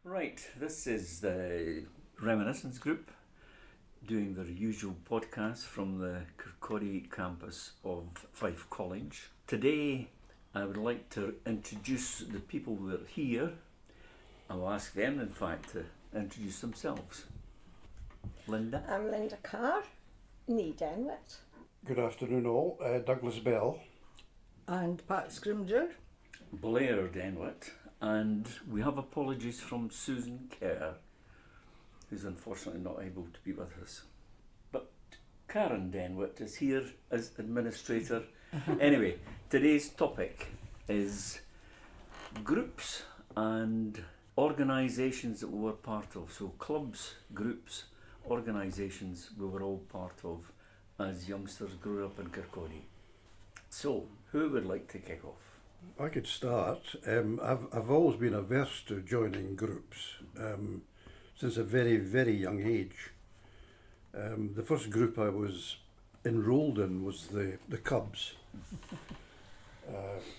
Right, this is the Reminiscence group doing their usual podcast from the Kirkcaldy campus of Fife College. Today I would like to introduce the people that are here. I will ask them, in fact, to introduce themselves. Linda? I'm Linda Carr, nee Denwit. Good afternoon all, Douglas Bell. And Pat Scrimger. Blair Denwit. And we have apologies from Susan Kerr, who's unfortunately not able to be with us. But Karen Denwit is here as administrator. Anyway, today's topic is groups and organisations that we were part of. So clubs, groups, organisations we were all part of as youngsters growing up in Kirkcaldy. So, who would like to kick off? I could start. I've always been averse to joining groups since a very, very young age. The first group I was enrolled in was the Cubs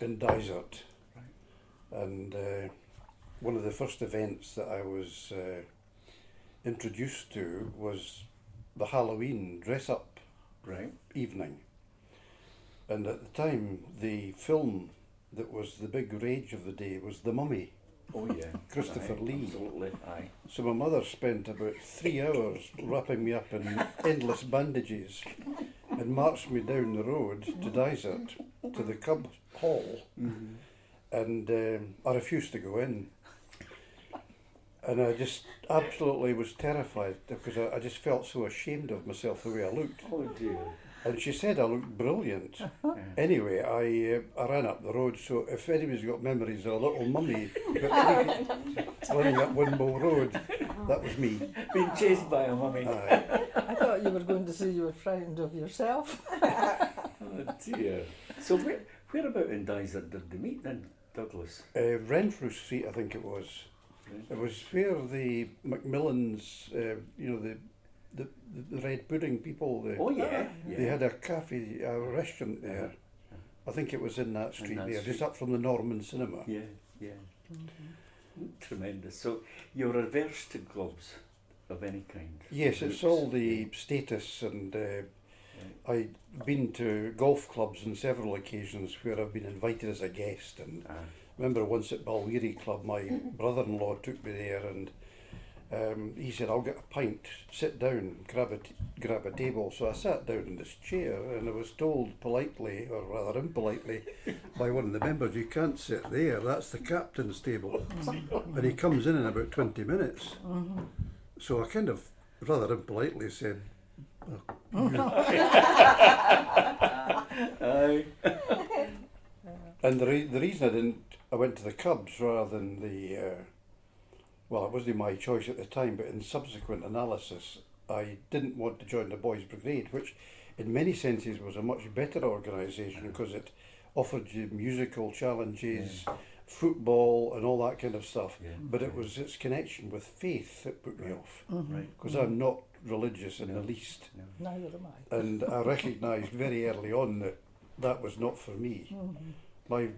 in Dysart. And one of the first events that I was introduced to was the Halloween dress-up evening. And at the time, the film that was the big rage of the day was The Mummy. Oh yeah. Christopher Aye, Lee. Absolutely, aye. So my mother spent about 3 hours wrapping me up in endless bandages and marched me down the road to Dysart, to the Cub Hall, and I refused to go in. And I just absolutely was terrified because I just felt so ashamed of myself the way I looked. Oh dear. And she said I looked brilliant. Anyway, I ran up the road, so if anybody's got memories of a little mummy running up Windmill Road, that was me. Being chased by a mummy. Aye. I thought you were going to say you were frightened of yourself. Oh dear. So where about in Dysart did they meet then, Douglas? Renfrew Street, I think it was. It was where the Macmillans, the red pudding people, Oh yeah. they had a cafe, a restaurant there. I think it was in that street there, just up from the Norman Cinema. Yeah, yeah. Tremendous. So you're averse to clubs of any kind? Yes, it's all the status, and I've been to golf clubs on several occasions where I've been invited as a guest, and remember once at Balweary Club my brother-in-law took me there, and he said, I'll get a pint, sit down, grab a table. So I sat down in this chair, and I was told politely, or rather impolitely, by one of the members, you can't sit there, that's the captain's table. And he comes in about 20 minutes. So I kind of rather impolitely said, Aye. and the reason I went to the Cubs rather than well, it wasn't my choice at the time, but in subsequent analysis, I didn't want to join the Boys Brigade, which in many senses was a much better organisation because it offered you musical challenges, football and all that kind of stuff, but it was its connection with faith that put me off, because I'm not religious in the least, Neither am I. and I recognised very early on that was not for me. My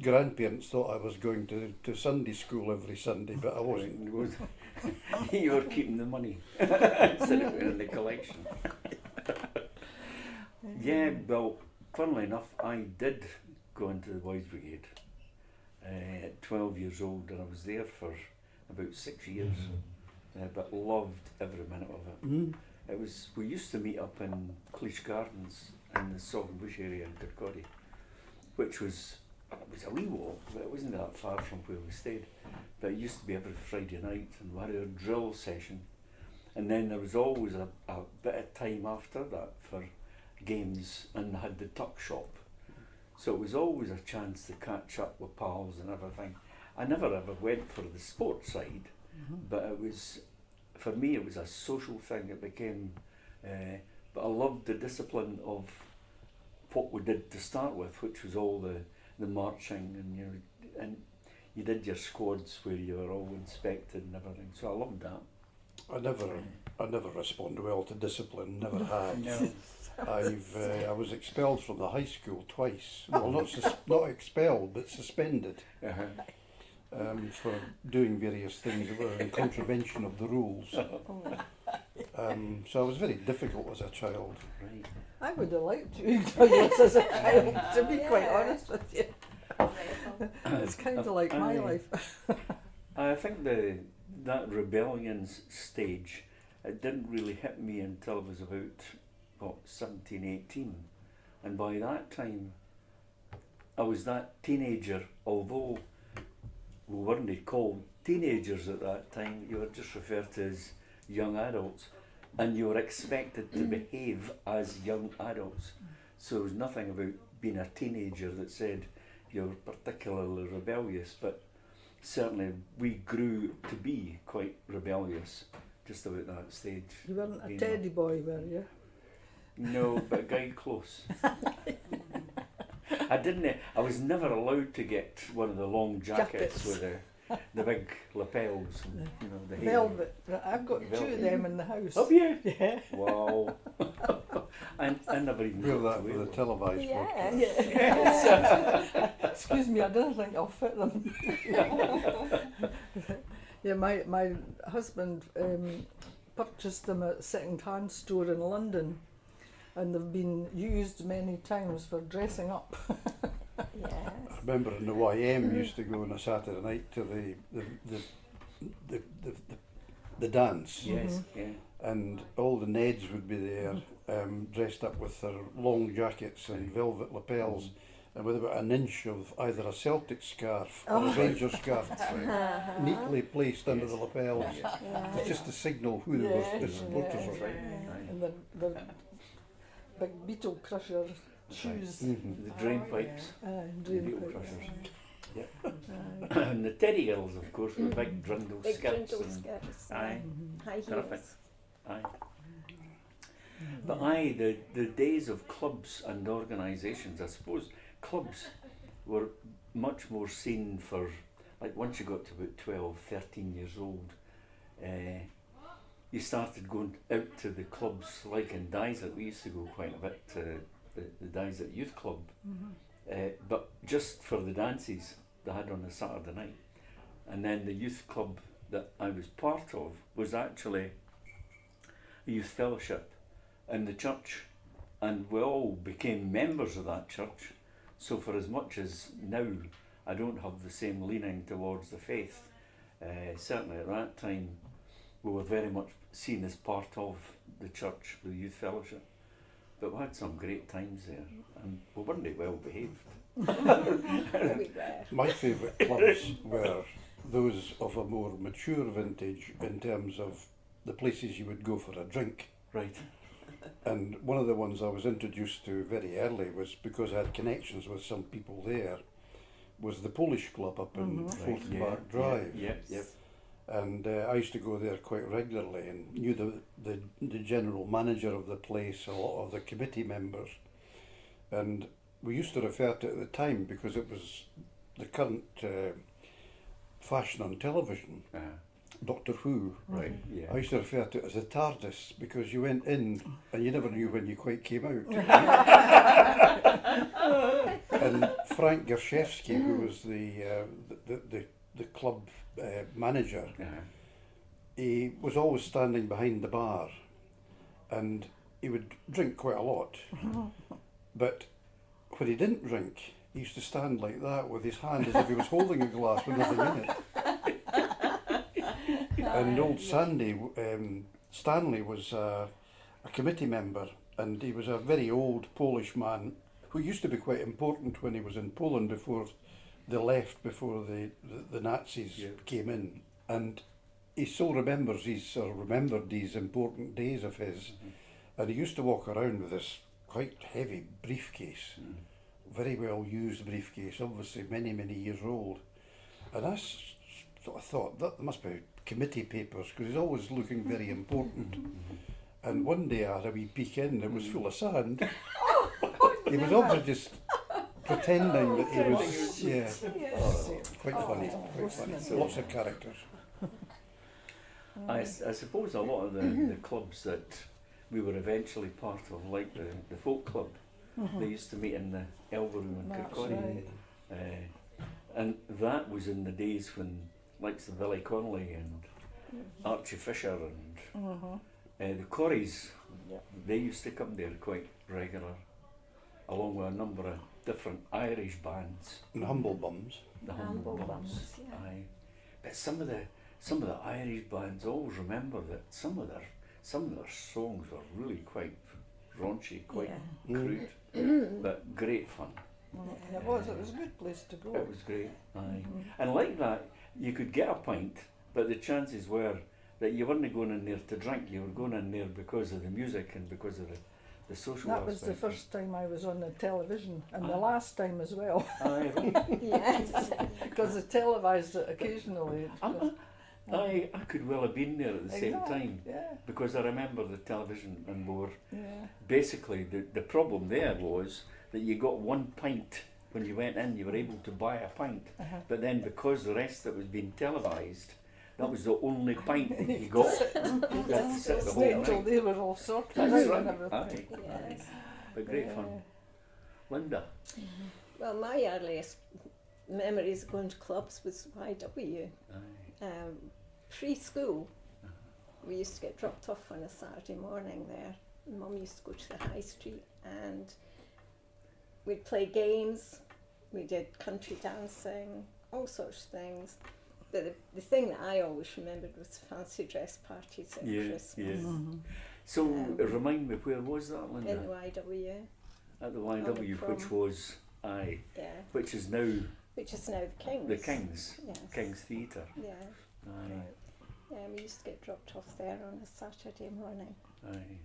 grandparents thought I was going to Sunday school every Sunday, but I wasn't. You were keeping the money instead of in the collection. Yeah, well, funnily enough, I did go into the Boys Brigade at 12 years old, and I was there for about 6 years, but loved every minute of it. It was, we used to meet up in Cleash Gardens in the Salt Bush area in Kirkcaldy, which was, it was a wee walk, but it wasn't that far from where we stayed. But it used to be every Friday night, and we had our drill session. And then there was always a bit of time after that for games, and they had the tuck shop. So it was always a chance to catch up with pals and everything. I never ever went for the sports side, but it was, for me it was a social thing. It became, but I loved the discipline of what we did to start with, which was all the marching, and you did your squads where you were all inspected and everything. So I loved that. I never respond well to discipline, never have. No. I was expelled from the high school twice. Well, not expelled, but suspended. for doing various things that were in contravention of the rules. So I was very difficult as a child. Right. I would have liked you Douglas as a child, to be quite honest with you. It's kind of like my life. I think that rebellion stage, it didn't really hit me until I was about 17, 18. And by that time, I was that teenager, although we weren't called teenagers at that time, you were just referred to as young adults, and you were expected to behave as young adults. So there was nothing about being a teenager that said you're particularly rebellious, but certainly we grew to be quite rebellious just about that stage. You weren't a You know. teddy boy, were you? No, but a guy close. I was never allowed to get one of the long jackets with the big lapels and, you know, the hair. Velvet. I've got two of them in the house. Have you? Yeah. Wow. I never even Wear got that to for wear the one. televised broadcast. Yeah. Excuse me, I don't think I'll fit them. Yeah, my husband purchased them at a second-hand store in London, and they've been used many times for dressing up. Yes. I remember in the YM used to go on a Saturday night to the dance, Yes, yeah. and all the Neds would be there, dressed up with their long jackets and velvet lapels, and with about an inch of either a Celtic scarf or a Rangers scarf neatly placed under the lapels, just to signal who the supporters were. And the big beetle crusher shoes. The drain pipes, Drain beetle pipes. crushers. Yep. And the teddy girls, of course, with big drindle Big skirts. brindle and skirts. Aye. High Terrific. heels. Aye. But aye, the days of clubs and organisations, I suppose clubs were much more seen for, like once you got to about 12, 13 years old, you started going out to the clubs, like in Dysart. We used to go quite a bit to the Dysart Youth Club, but just for the dances they had on a Saturday night. And then the youth club that I was part of was actually a youth fellowship in the church, and we all became members of that church. So for as much as now I don't have the same leaning towards the faith, certainly at that time we were very much seen as part of the church, the youth fellowship. But we had some great times there, and we weren't well behaved. We were. My favourite clubs were those of a more mature vintage in terms of the places you would go for a drink. Right. And one of the ones I was introduced to very early was because I had connections with some people there, was the Polish club up in Fourth yeah, Park Drive. Yep. And I used to go there quite regularly and knew the general manager of the place, a lot of the committee members. And we used to refer to it at the time, because it was the current fashion on television, Doctor Who. Right. Yeah. I used to refer to it as the TARDIS, because you went in and you never knew when you quite came out. And Frank Gershevsky, who was the club manager, he was always standing behind the bar, and he would drink quite a lot. But when he didn't drink, he used to stand like that with his hand as if he was holding a glass with nothing in it. And old Stanley was a committee member, and he was a very old Polish man who used to be quite important when he was in Poland before they left, before the Nazis came in. And he still remembered these important days of his. And he used to walk around with this quite heavy briefcase, very well used briefcase, obviously many, many years old. And I sort of thought, that must be committee papers, because he's always looking very important. And one day I had a wee peek in, it was full of sand. He was obviously just pretending that he was, quite funny. Lots of characters. I suppose a lot of the clubs that we were eventually part of, like the folk club, they used to meet in the Elbow Room in That's Kirkcaldy. right. And that was in the days when, like the Billy Connolly and Archie Fisher and Mm-hmm. the Corries, Yeah. they used to come there quite regular, along with a number of different Irish bands. And Humble Bums. The Humble Humble Bums, yeah. Aye. But some of the Irish bands always remember that some of their songs were really quite raunchy, quite Yeah. crude, but great fun. Mm, it was a good place to go. It was great, aye. Mhm. And like that, you could get a pint, but the chances were that you weren't going in there to drink, you were going in there because of the music and because of the social That was the aspect. first time I was on the television, and the Ah. last time as well, Aye, right. Yes. because they televised it occasionally. I could well have been there at the same Exactly, time, Yeah, because I remember the television and we were yeah. basically the problem there was that you got one pint when you went in, you were able to buy a pint, Uh-huh. but then because the rest of it was being televised, that was the only pint that you got. You had to sit the whole Wait till night. they were all sorted That's out and right, everything. aye, Yes. but great fun. Linda, Well, my earliest memories of going to clubs was YW. aye. Preschool, we used to get dropped off on a Saturday morning there. Mum used to go to the high street and we'd play games, we did country dancing, all sorts of things. But the thing that I always remembered was fancy dress parties at Yeah, Christmas yeah. Mhm. So Um, remind me, where was that, in Linda? YW, At the YW, prom. which was yeah, which is now which is now the King's. the King's Yes. King's Theatre. Yeah, Aye, Right. yeah, we used to get dropped off there on a Saturday morning. aye.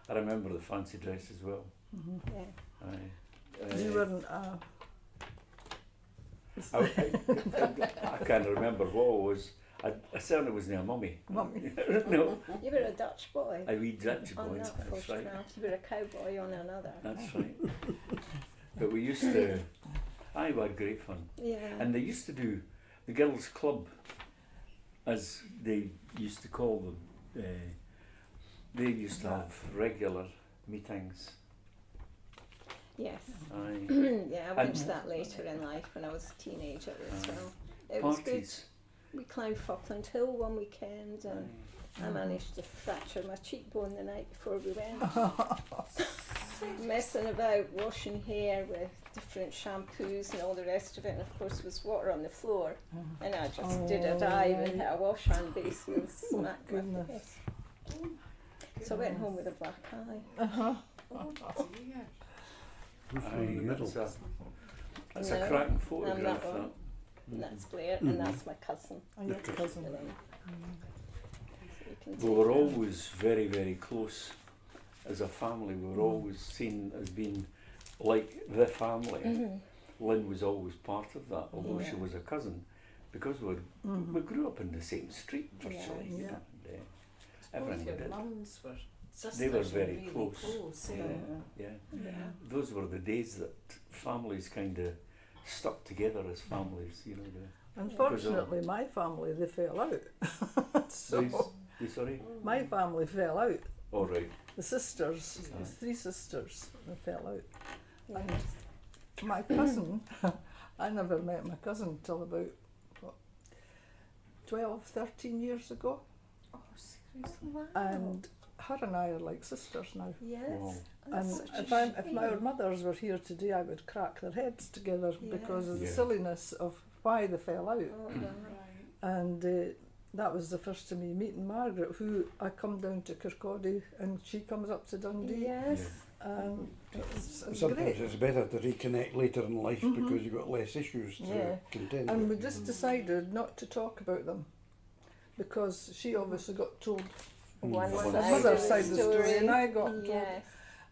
I remember the fancy dress as well. Mhm. Yeah. Aye. You weren't I can't remember what it was. I certainly wasn't a mummy. mummy. No, You were a Dutch boy. a wee Dutch boy. On that That's right. photograph, you were a cowboy on another. That's right. But we used to. Aye, we had great fun. Yeah. And they used to do the girls' club, as they used to call them. They used to have regular meetings. Yes. Aye. Yeah, I went And- to that later in life when I was a teenager as Aye. well. It was good. Parties. We climbed Falkland Hill one weekend and Aye. I managed to fracture my cheekbone the night before we went. Messing about, washing hair with different shampoos and all the rest of it, and of course was water on the floor. And I just did a dive and hit a wash hand basin and smacked my goodness. face. So I went home with a black eye. Uh-huh. Who's Aye, in the middle? That's No, a cracking I'm photograph. that one. That. And that's Blair, and that's my cousin. Oh, your cousin. Elaine. So you can We take were that. always very, very close as a family. We were always seen as being like the family. Mhm. Lynn was always part of that, although she Yeah. was a cousin, because we grew up in the same street virtually. you Yeah. know, and, everything we did. Mums were sisters They were and very really close. yeah. Yeah. Yeah. Those were the days that families kind of stuck together as families. You know, Unfortunately, my family, they fell out. So sorry. my family fell out. All right. The sisters, Yeah. there's 3 sisters, they fell out. Yes. My cousin, I never met my cousin till about, what, 12, 13 years ago. Oh, seriously? Wow. And her and I are like sisters now. Yes. Wow. And That's such a if our shame. mothers were here today, I would crack their heads together because of the Yeah. silliness of why they fell out. Oh, wow. Right. And that was the first of me meeting Margaret, who I come down to Kirkcaldy and she comes up to Dundee. Yes. And it's Sometimes great. it's better to reconnect later in life Mhm. because you've got less issues to Yeah. contend And we with. just decided not to talk about them because she obviously got told One One the side mother of the side of the story and I got told. Yes.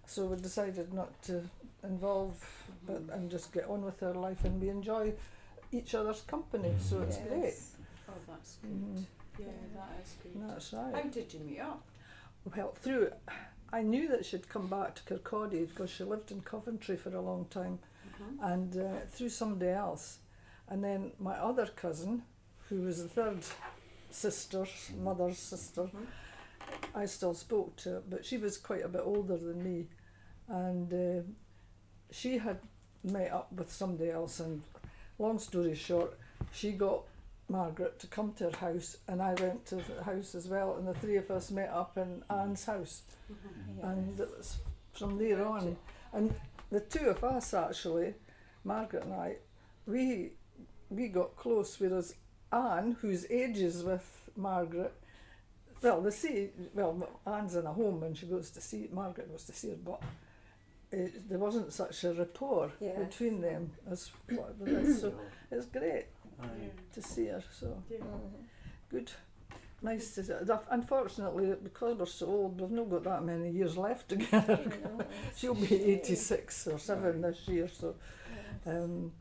So we decided not to involve but and just get on with our life, and we enjoy each other's company, so it's Yes. great. Oh, that's good. Mhm. Yeah, that is good. That's How right. did you meet up? Well, through I knew that she'd come back to Kirkcaldy because she lived in Coventry for a long time, and through somebody else, and then my other cousin, who was the third sister's mother's sister, I still spoke to, but she was quite a bit older than me, and she had met up with somebody else, and long story short, she got Margaret to come to her house, and I went to the house as well, and the three of us met up in Anne's house, and it was from there on. And the two of us actually, Margaret and I, we got close, whereas Anne, whose age is with Margaret, Anne's in a home and she goes to see, Margaret goes to see her, but there wasn't such a rapport between them as what there is. So it's great to see her. So good, nice to see. Unfortunately, because we're so old, we've not got that many years left together. She'll be 86 or 7 this year. So, so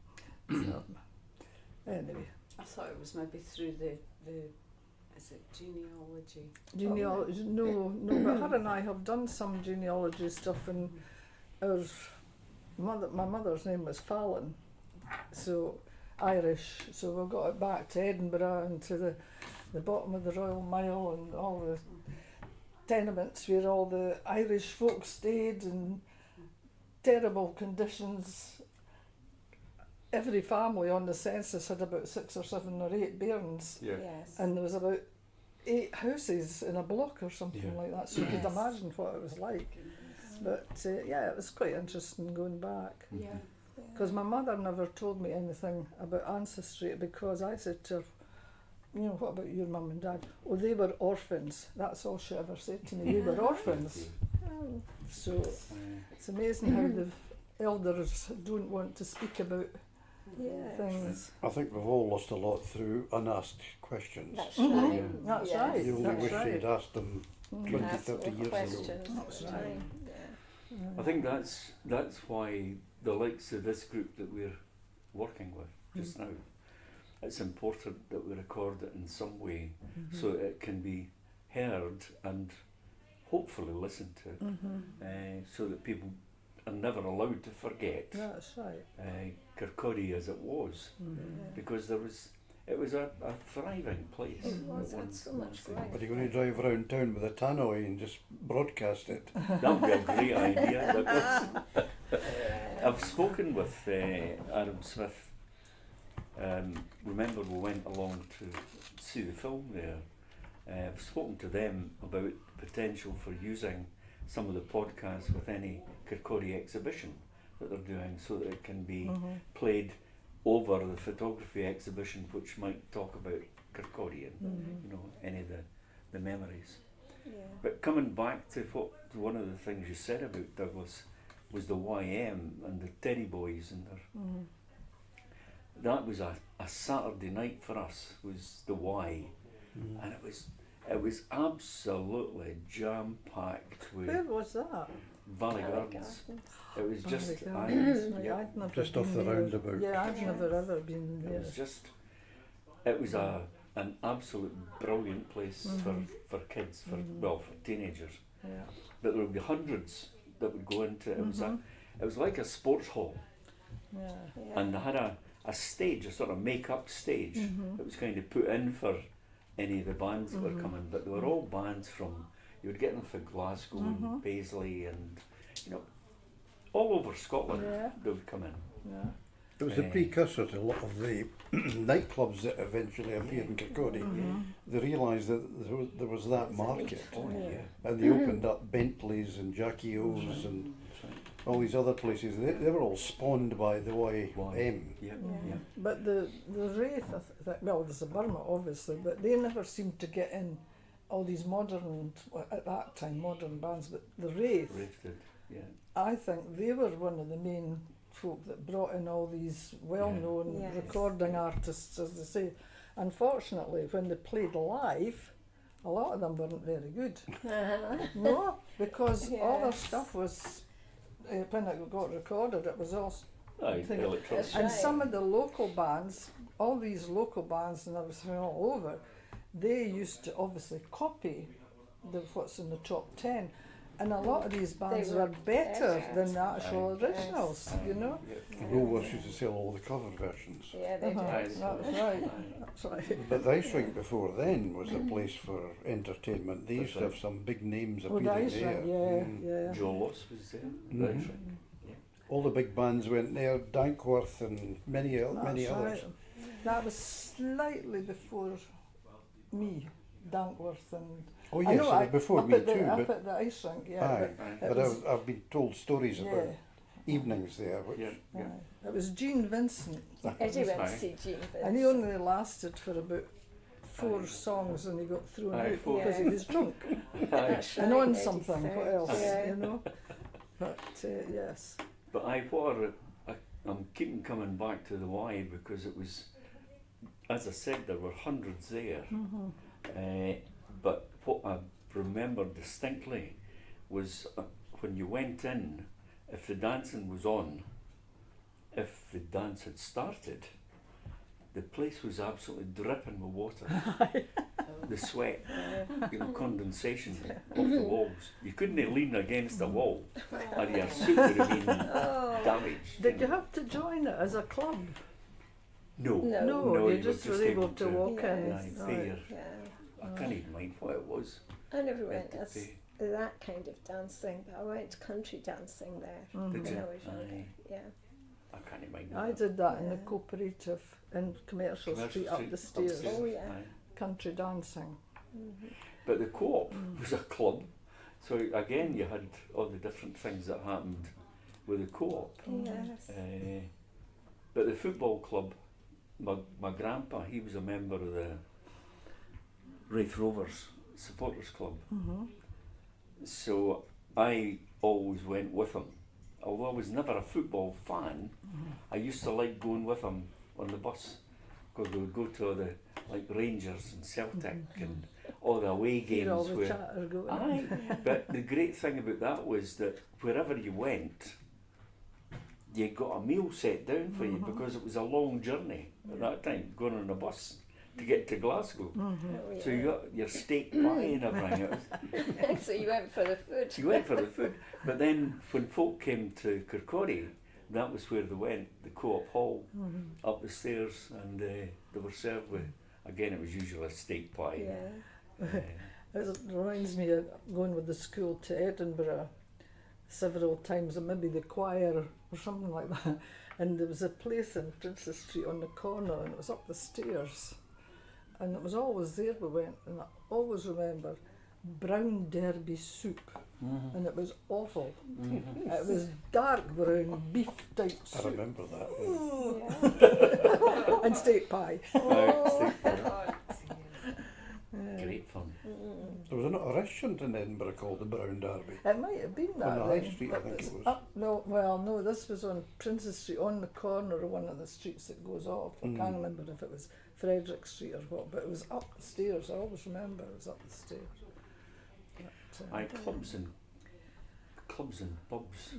anyway. I thought it was maybe through the is it genealogy? Genealogy? No, but her and I have done some genealogy stuff, and my mother's name was Fallon, so Irish, so we got it back to Edinburgh and to the bottom of the Royal Mile and all the tenements where all the Irish folks stayed in terrible conditions. Every family on the census had about 6 or 7 or 8 bairns, and there was about 8 houses in a block or something like that, so you could imagine what it was like. But it was quite interesting going back, because my mother never told me anything about ancestry, because I said to her, what about your mum and dad? Oh, they were orphans. That's all she ever said to me. They were orphans. So it's amazing how the elders don't want to speak about things. I think we've all lost a lot through unasked questions. That's right. That's right. You only That's wish right. you'd asked them 20, 30 years ago. That's right. I think that's why the likes of this group that we're working with just now, it's important that we record it in some way so it can be heard and hopefully listened to, so that people are never allowed to forget That's right. Kirkcaldy as it was, because it was a thriving place. It was, had so much life. Are you going to drive around town with a tannoy and just broadcast it? That would be a great idea. I've spoken with Adam Smith. Remember we went along to see the film there. I've spoken to them about the potential for using some of the podcasts with any Kirkcaldy exhibition that they're doing, so that it can be played over the photography exhibition, which might talk about Kirkcaldy and any of the memories. But coming back to one of the things you said about Douglas was the YM and the Teddy Boys and that was a Saturday night for us, was the Y, and it was absolutely jam packed with. Where was that? Valley Gardens. It was just I'd never Just been off the there. roundabout. Yeah, I've never ever been there. it was an absolute brilliant place for kids, for teenagers. Yeah. But there would be hundreds that would go into it. It was like a sports hall, and they had a stage, a sort of make-up stage that was kind of put in for any of the bands that were coming. But they were all bands from, you would get them from Glasgow and Paisley and all over Scotland. They would come in. Yeah. It was the precursor to a lot of the nightclubs that eventually appeared in Kirkcaldy. They realised that there was that market, and they opened up Bentleys and Jackie O's and all these other places. They were all spawned by the YM. But the Wraith, there's the Burma obviously, but they never seemed to get in all these modern, at that time, modern bands. But the Wraith Did, I think they were one of the main folk that brought in all these well-known recording artists, as they say. Unfortunately, when they played live, a lot of them weren't very good. No, because all their stuff was, when it got recorded, it was all electronic. and some of the local bands, all these local bands and everything all over, they used to obviously copy what's in the top 10. And a lot of these bands were better than the actual originals, you know? Rovers used to sell all the cover versions. Yeah, they did. That's right. That's right. But the Ice Rink before then was a place for entertainment. They used to have some big names Oh, the appearing Ice there. Rink, yeah. Joe Loss was there. all the big bands went there, Dankworth and many That's others. right. That was slightly before me, Dankworth, and Oh I yes, know it was before up me at the, too, up but at the ice rink, yeah. aye, But, but it was, I've been told stories yeah, about evenings there, which Yeah, yeah. aye. It was Gene Vincent, Eddie went Aye. to see Jean Vincent. and he only lasted for about 4 Aye. songs, and he got thrown Aye, out 4. because he was drunk That's and right, on Eddie something. said. What else, Yeah. you know? But yes, But I'm keeping coming back to the why because it was, as I said, there were hundreds there. But what I remember distinctly was when you went in, if the dancing was on, if the dance had started, the place was absolutely dripping with water. The sweat, condensation off the walls. You couldn't lean against a wall, or your suit would have been damaged. did you have to join it as a club? No, No. No, you were just were able to walk Yeah. in. Aye, Right. fair. Yeah. I can't even mind what it was. I never Had went to as pay. that kind of dancing, but I went country dancing there Did when you? I was younger. Aye. Yeah. I can't mind. I did that in the Yeah. cooperative in Commercial Commercial Street up Street, the stairs, upstairs. Oh, yeah. Aye. country dancing. But the co-op was a club, so again you had all the different things that happened with the co-op. Yes. But the football club, my grandpa, he was a member of the Wraith Rovers supporters club. So I always went with him. Although I was never a football fan, I used to like going with him on the bus because we would go to all the Rangers and Celtic and all the away games Hear all the where. chatter going. Aye, but the great thing about that was that wherever you went, you got a meal set down for you because it was a long journey at that time, going on a bus to get to Glasgow. Oh, So yeah. you got your steak pie and everything. It was, So you went for the food. you went for the food. But then when folk came to Kirkcaldy, that was where they went, the co-op hall, up the stairs, and they were served with, again, it was usually a steak pie. Yeah. It reminds me of going with the school to Edinburgh several times, and maybe the choir or something like that. And there was a place in Princess Street on the corner, and it was up the stairs. And it was always there we went, and I always remember brown derby soup, and it was awful. It was dark brown beef type I soup remember that. Yeah. and steak pie. Steak pie. Oh, Great fun. There was a restaurant in Edinburgh called the Brown Derby. It might have been that On the High then, Street, I but think it's it was. Up, no, this was on Princess Street, on the corner of one of the streets that goes off. I can't remember if it was Frederick Street or what, but it was up the stairs. I always remember it was up the stairs. But, I had clubs and pubs,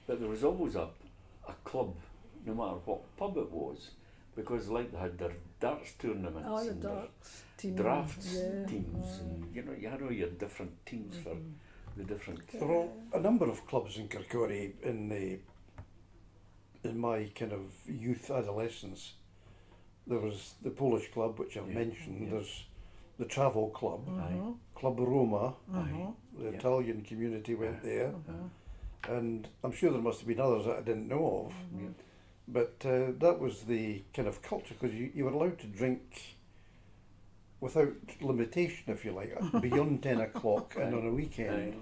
but there was always a club, no matter what pub it was, because they had their darts tournaments oh, the and their darts team. drafts yeah. teams, and you had all your different teams for the different. There were a number of clubs in Kirkcaldy in my kind of youth adolescence. There was the Polish Club, which I've Yeah, mentioned. yeah. There's the Travel Club, Aye, Club Roma. aye, The Yeah. Italian community went there, and I'm sure there must have been others that I didn't know of. yeah. But that was the kind of culture, because you were allowed to drink without limitation, if you like, beyond 10 o'clock and on a weekend.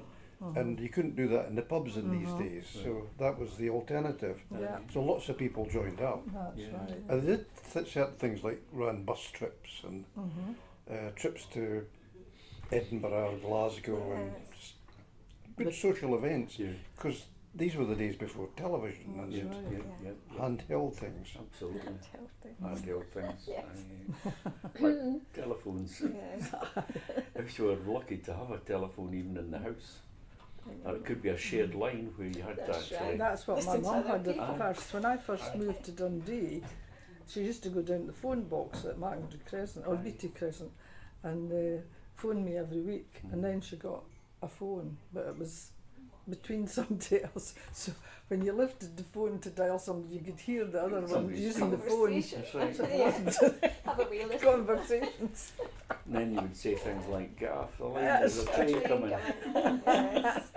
And you couldn't do that in the pubs in these days, so that was the alternative. Yeah, So lots of people joined up. that's Yeah. right. And they did certain things like ran bus trips and trips to Edinburgh or Glasgow and good social events, Yeah. because these were the days before television and Yeah, right. yeah, yeah, yeah. handheld things. Absolutely. Can't help it. Handheld things. Yes. Aye. Like telephones. Yeah. If you were lucky to have a telephone even in the house. Or it could be a shared line where you had to That's actually. right. That's what my Listen to mum other had at people. first. When I first moved to Dundee, she used to go down to the phone box at Mackenzie Crescent or Beatty Crescent and phone me every week. And then she got a phone, but it was between somebody else. So when you lifted the phone to dial somebody, you could hear the other one Somebody's using the phone. Conversation. That's right. So it wasn't Have a wee listen. conversations. And then you would say things like, "Get off the line, Yes. there's a train coming." Yes.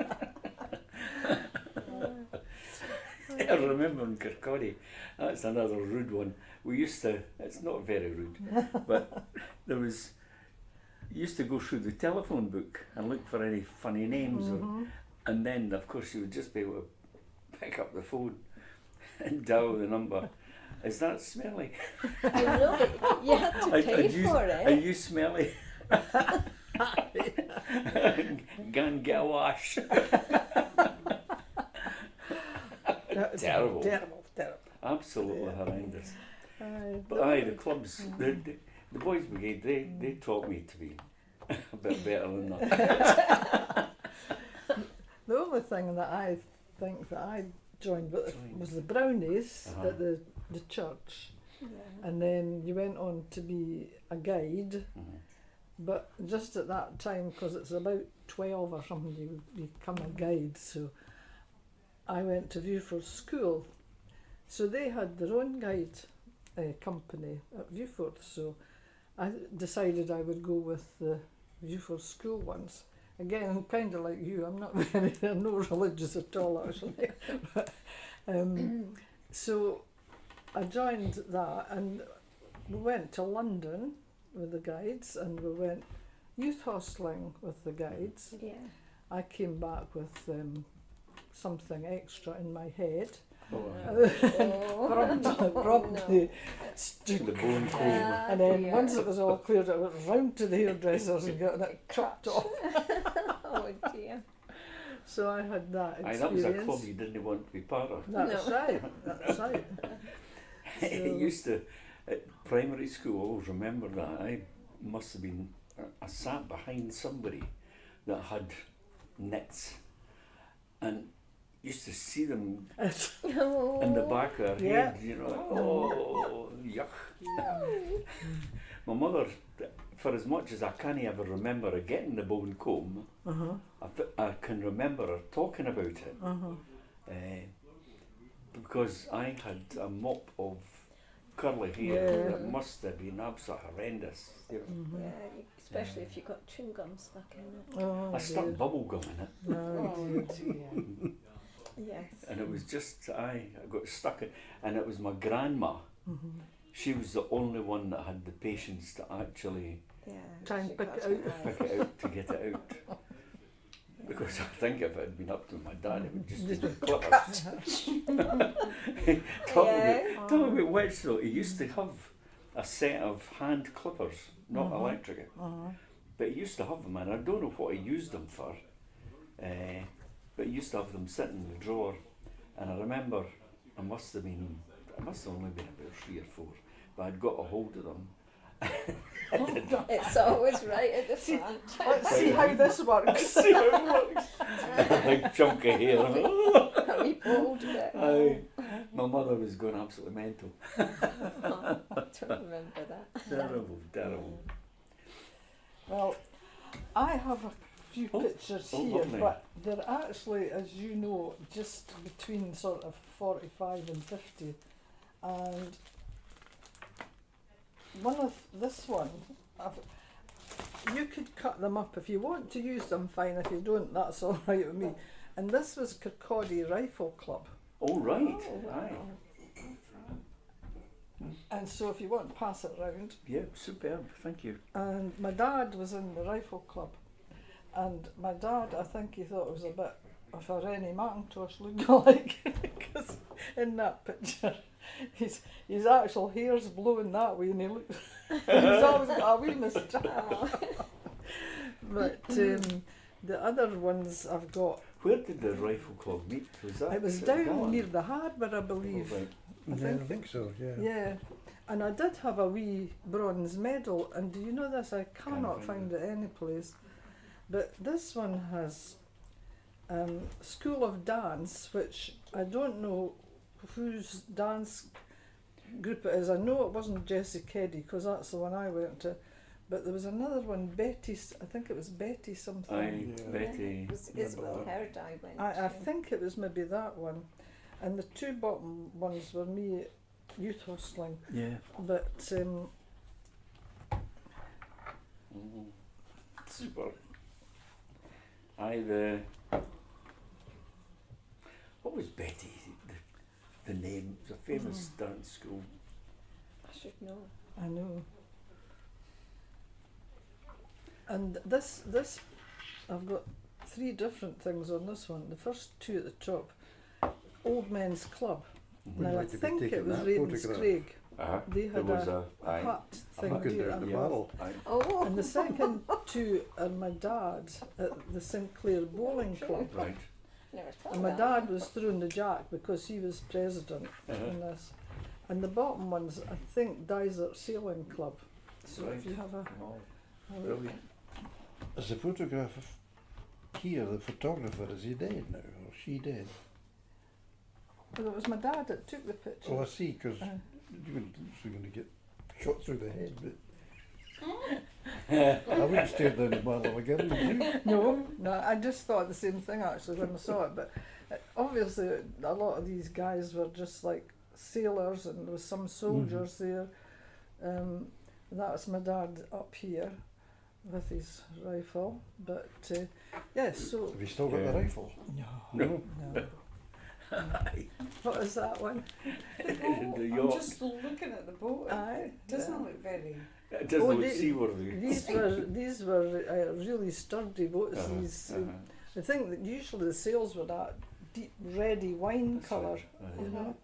I remember in Kirkcaldy, that's another rude one. We used to, it's not very rude, but you used to go through the telephone book and look for any funny names, and then of course you would just be able to pick up the phone and dial the number. Is that smelly? I know, but you had to pay for Are it. you smelly? Go and get a wash. Terrible. Terrible. Absolutely horrendous. Aye. But aye, the clubs, the Boys Brigade, they taught me to be a bit better than that. The only thing that I think that I joined with was the Brownies at the church, Yeah. and then you went on to be a guide. But just at that time, because it's about 12 or something, you become a guide. So I went to Viewford School. So they had their own guide company at Viewford. So I decided I would go with the Viewford School ones. Again, kind of like you, I'm not I'm not religious at all, actually. But, so I joined that, and we went to London with the guides, and we went youth hosteling with the guides. Yeah. I came back with something extra in my head. Oh, Probably The bone comb. and then once it was all cleared, I went round to the hairdressers and got it chopped off. oh dear. So I had that Aye, experience. that was a club you didn't want to be part of. That's No. right. That's right. It used to, at primary school, I always remember that. I must have been, I sat behind somebody that had knits, and used to see them Oh. in the back of their Yeah. head, you know, oh, yuck. My mother, for as much as I can't ever remember her getting the bone comb, I can remember her talking about it. Because I had a mop of curly hair Yeah. that must have been absolutely horrendous. You know. Yeah, especially if you got chewing gum stuck in it. Oh, I stuck dear. bubble gum in it, Oh, dear. Yes. and it was just I got stuck in, and it was my grandma. She was the only one that had the patience to actually Yeah. Try and she pick got it out. right. pick it out to get it out. Because I think if it had been up to my dad, it would just be the clippers. Talk about which though, he used to have a set of hand clippers, not electric, but he used to have them, and I don't know what he used them for, but he used to have them sitting in the drawer, and I remember I must have only been about 3 or 4, but I'd got a hold of them. It's always right at the front. let's see how this works. See how it works. A big chunk of hair. A wee bold bit. Aye. My mother was going absolutely mental. I don't remember that. Terrible. Well, I have a few Oh, pictures oh, here, lovely. but they're actually, as you know, just between sort of 45 and 50. And one of this one, you could cut them up if you want to use them, fine. If you don't, that's all right with me. And this was Kirkcaldy Rifle Club. All right. Oh, Aye. wow. And so if you want to pass it round. Yeah, superb. Thank you. And my dad was in the rifle club, and my dad, I think he thought it was a bit of a Rennie McIntosh lookalike, because in that picture, his actual hair's blowing that way, and he looks, he's always got a wee moustache. But the other ones I've got, Where did the rifle club meet? Was that? it was at down Gallen? near the harbour, I believe. Oh, right. I think so, yeah. Yeah, and I did have a wee bronze medal, and do you know this? I cannot find find it any place. But this one has School of Dance, which I don't know whose dance group it is. I know it wasn't Jessie Keddy, because that's the one I went to. But there was another one, Betty's, I think it was Betty something. Aye, Yeah. Betty. It was Isabel Heard I went I to. think it was maybe that one. And the two bottom ones were me youth hosteling. Yeah. But Super. Aye, the. What was Betty? the name. It was a famous dance school. I should know. I know. And this, I've got 3 different things on this one. The first 2 at the top, Old Men's Club. Would Now I like to be think taking it was that Ravens photograph. Craig. There They had was a aye. hut thing. Looking here down the and- barrel. Aye. Oh, And the second 2 are my dad at the Sinclair Bowling Club. Right. never thought And my that. dad was throwing the jack because he was president in this. And the bottom one's, I think, Dysart Sailing Club. So Right. if you have a Oh, look. brilliant. Is the photograph of here, the photographer, is he dead now, or she dead? Well, it was my dad that took the picture. Oh, I see, because Uh. you're going to get shot through the head, but I wouldn't stare down the barrel again, would you? No, I just thought the same thing actually when I saw it. But obviously, a lot of these guys were just like sailors, and there was some soldiers there. That's my dad up here with his rifle. But yes, so Have you still got Yeah. the rifle? No. no. What is that one? The I'm yacht. just looking at the boat. Aye, It doesn't yeah. look very. It doesn't Oh, look they- seaworthy. These were really sturdy boats. Uh-huh, These uh-huh. I think that usually the sails were that deep reddy wine That's colour. right, uh-huh. You know.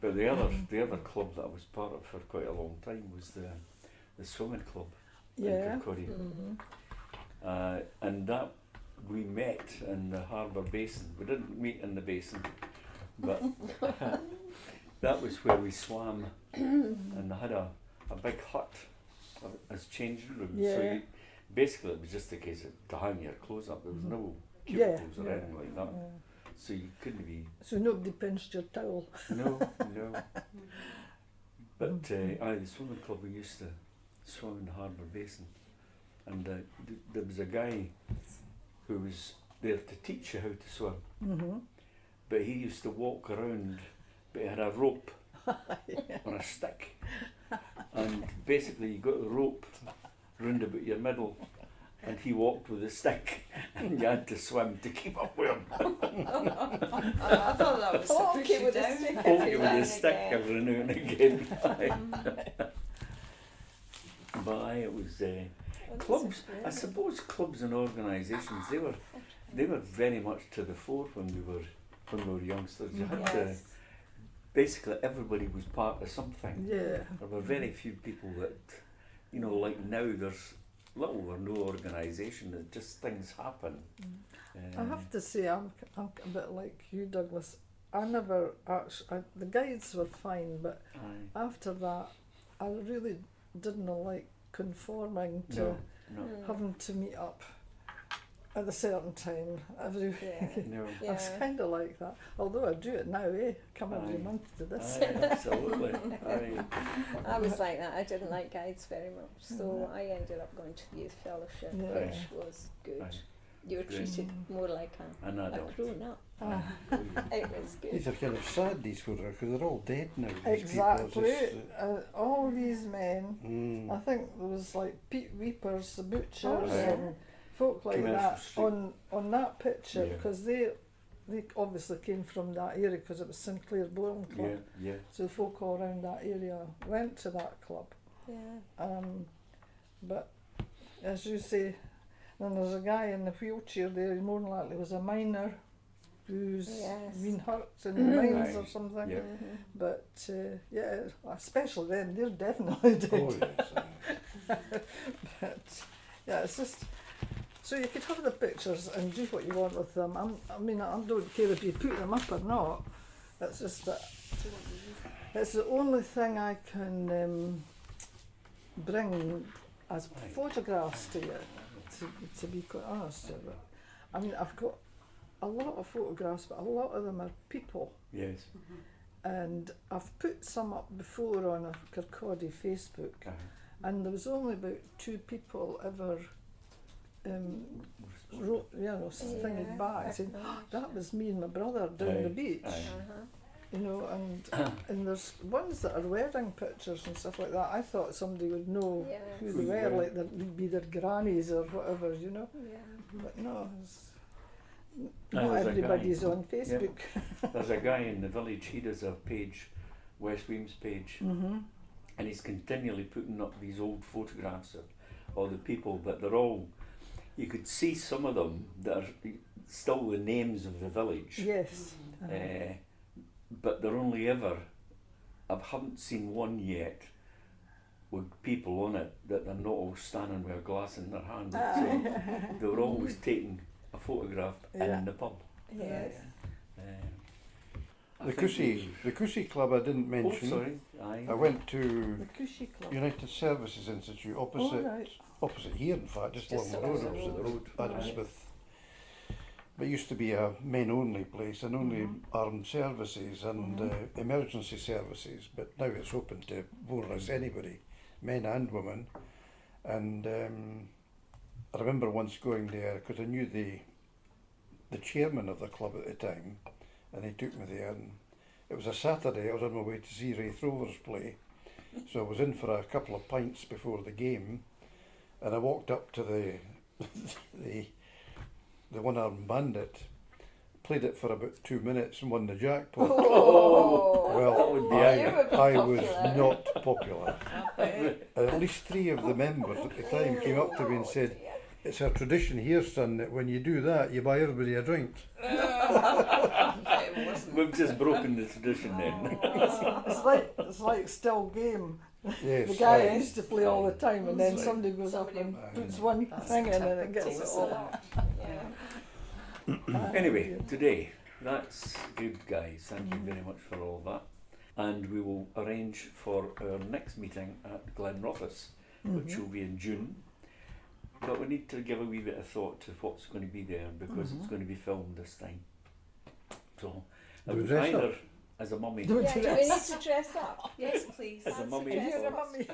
But the other club that I was part of for quite a long time was the swimming club in Yeah. Kirkcaldy. Mm-hmm. And that we met in the harbour basin. We didn't meet in the basin, but that was where we swam, and they had a big hut as changing rooms. So Yeah. basically it was just a case of to hang your clothes up. There was no Yeah, cubicles or yeah. anything like that. Yeah. So you couldn't be So nobody pinched your towel. no. But aye, the swimming club, we used to swim in the harbour basin, and there was a guy who was there to teach you how to swim, Mm-hmm. but he used to walk around, but he had a rope on a stick, and basically you got the rope round about your middle, and he walked with a stick, and you had to swim to keep up with him. I thought that was to Poke push it you with a down. stick. Poke Every you with now a and stick again. every now and again. But aye, it was clubs. I suppose clubs and organisations, they were very much to the fore when we were youngsters. You had to, Yes. basically everybody was part of something. Yeah. There were very few people that, like now there's little or no organisation, that just things happen. I have to say, I'm a bit like you, Douglas. I never actually. The guides were fine, but Aye. after that, I really didn't like conforming to No, no, having to meet up at a certain time every week. Yeah. no. I was Yeah. kind of like that. Although I do it now, come every Aye. month to this. Aye, absolutely. Aye. I was like that. I didn't like guides very much, so I ended up going to the youth fellowship, Yeah. which was good. Aye. You were Great. treated more like An a adult. grown up. Ah, It was These good. are kind of sad, these photographs, because they're all dead now. These exactly. People. All these men. I Mm. think there was like Pete Weepers, the butchers, Oh, yeah. and folk like Commercial that Street. on that picture Yeah. because they obviously came from that area because it was Sinclair Bowling Club. Yeah, yeah. So the folk all around that area went to that club. Yeah. But as you say, then there's a guy in the wheelchair there. He more than likely was a miner who's Yes. been hurt in the mines or Aye. something. Yeah. Mhm. But yeah, especially them, they're definitely dead. Oh, yes. But yeah, it's just so you could have the pictures and do what you want with them. I don't care if you put them up or not. It's just that it's the only thing I can bring as Right. photographs to you. To be quite honest with you. I mean, I've got a lot of photographs, but a lot of them are people. Yes. And I've put some up before on a Kirkcaldy Facebook. Aye. And there was only about 2 people ever wrote, thinking Yeah. back saying, that was me and my brother down Aye, the beach, aye. Uh-huh. and there's ones that are wedding pictures and stuff like that. I thought somebody would know Yeah. who they were, Yeah. like they'd be their grannies or whatever, Yeah. But no, not there's a everybody's guy. on Facebook. There's a guy in the village, he does a page, West Weems page, Mm-hmm. and he's continually putting up these old photographs of all the people, but they're all, you could see some of them that are still the names of the village, Yes. but they're only ever, I haven't seen one yet with people on it that they're not all standing with a glass in their hand. So they were always taking a photograph Yeah. in the pub. Yes. I The think Cussy Club I didn't Oh, mention. sorry. Aye. I went to The Cushy Club. United Services Institute opposite Oh, right. opposite here, in fact, just Just along the road, along the opposite the road. That was Right. with. But it used to be a men-only place and only armed services and emergency services. But now it's open to more or less anybody, men and women. And I remember once going there because I knew the chairman of the club at the time, and he took me there. And it was a Saturday. I was on my way to see Wraith Rovers play, so I was in for a couple of pints before the game, and I walked up to the the one-armed bandit, played it for about 2 minutes and won the jackpot. Oh, Well, that would be I was popular. not popular. And at least 3 of the members at the time came up to me and said, "It's a tradition here, son, that when you do that, you buy everybody a drink." It wasn't. We've just broken the tradition then. It's like still game. Yes, The guy aye. used to play all the time, and then Right. somebody goes up Somebody and puts one thing in, and it gets it all. Yeah. Anyway, today, that's good, guys. Thank you very much for all that. And we will arrange for our next meeting at Glenrothes, which will be in June. But we need to give a wee bit of thought to what's going to be there because it's going to be filmed this time. So, I Do we would dress either up? as a mummy, Do Yeah, do we need to dress up? Yes, please. as a mummy, You're a or mummy.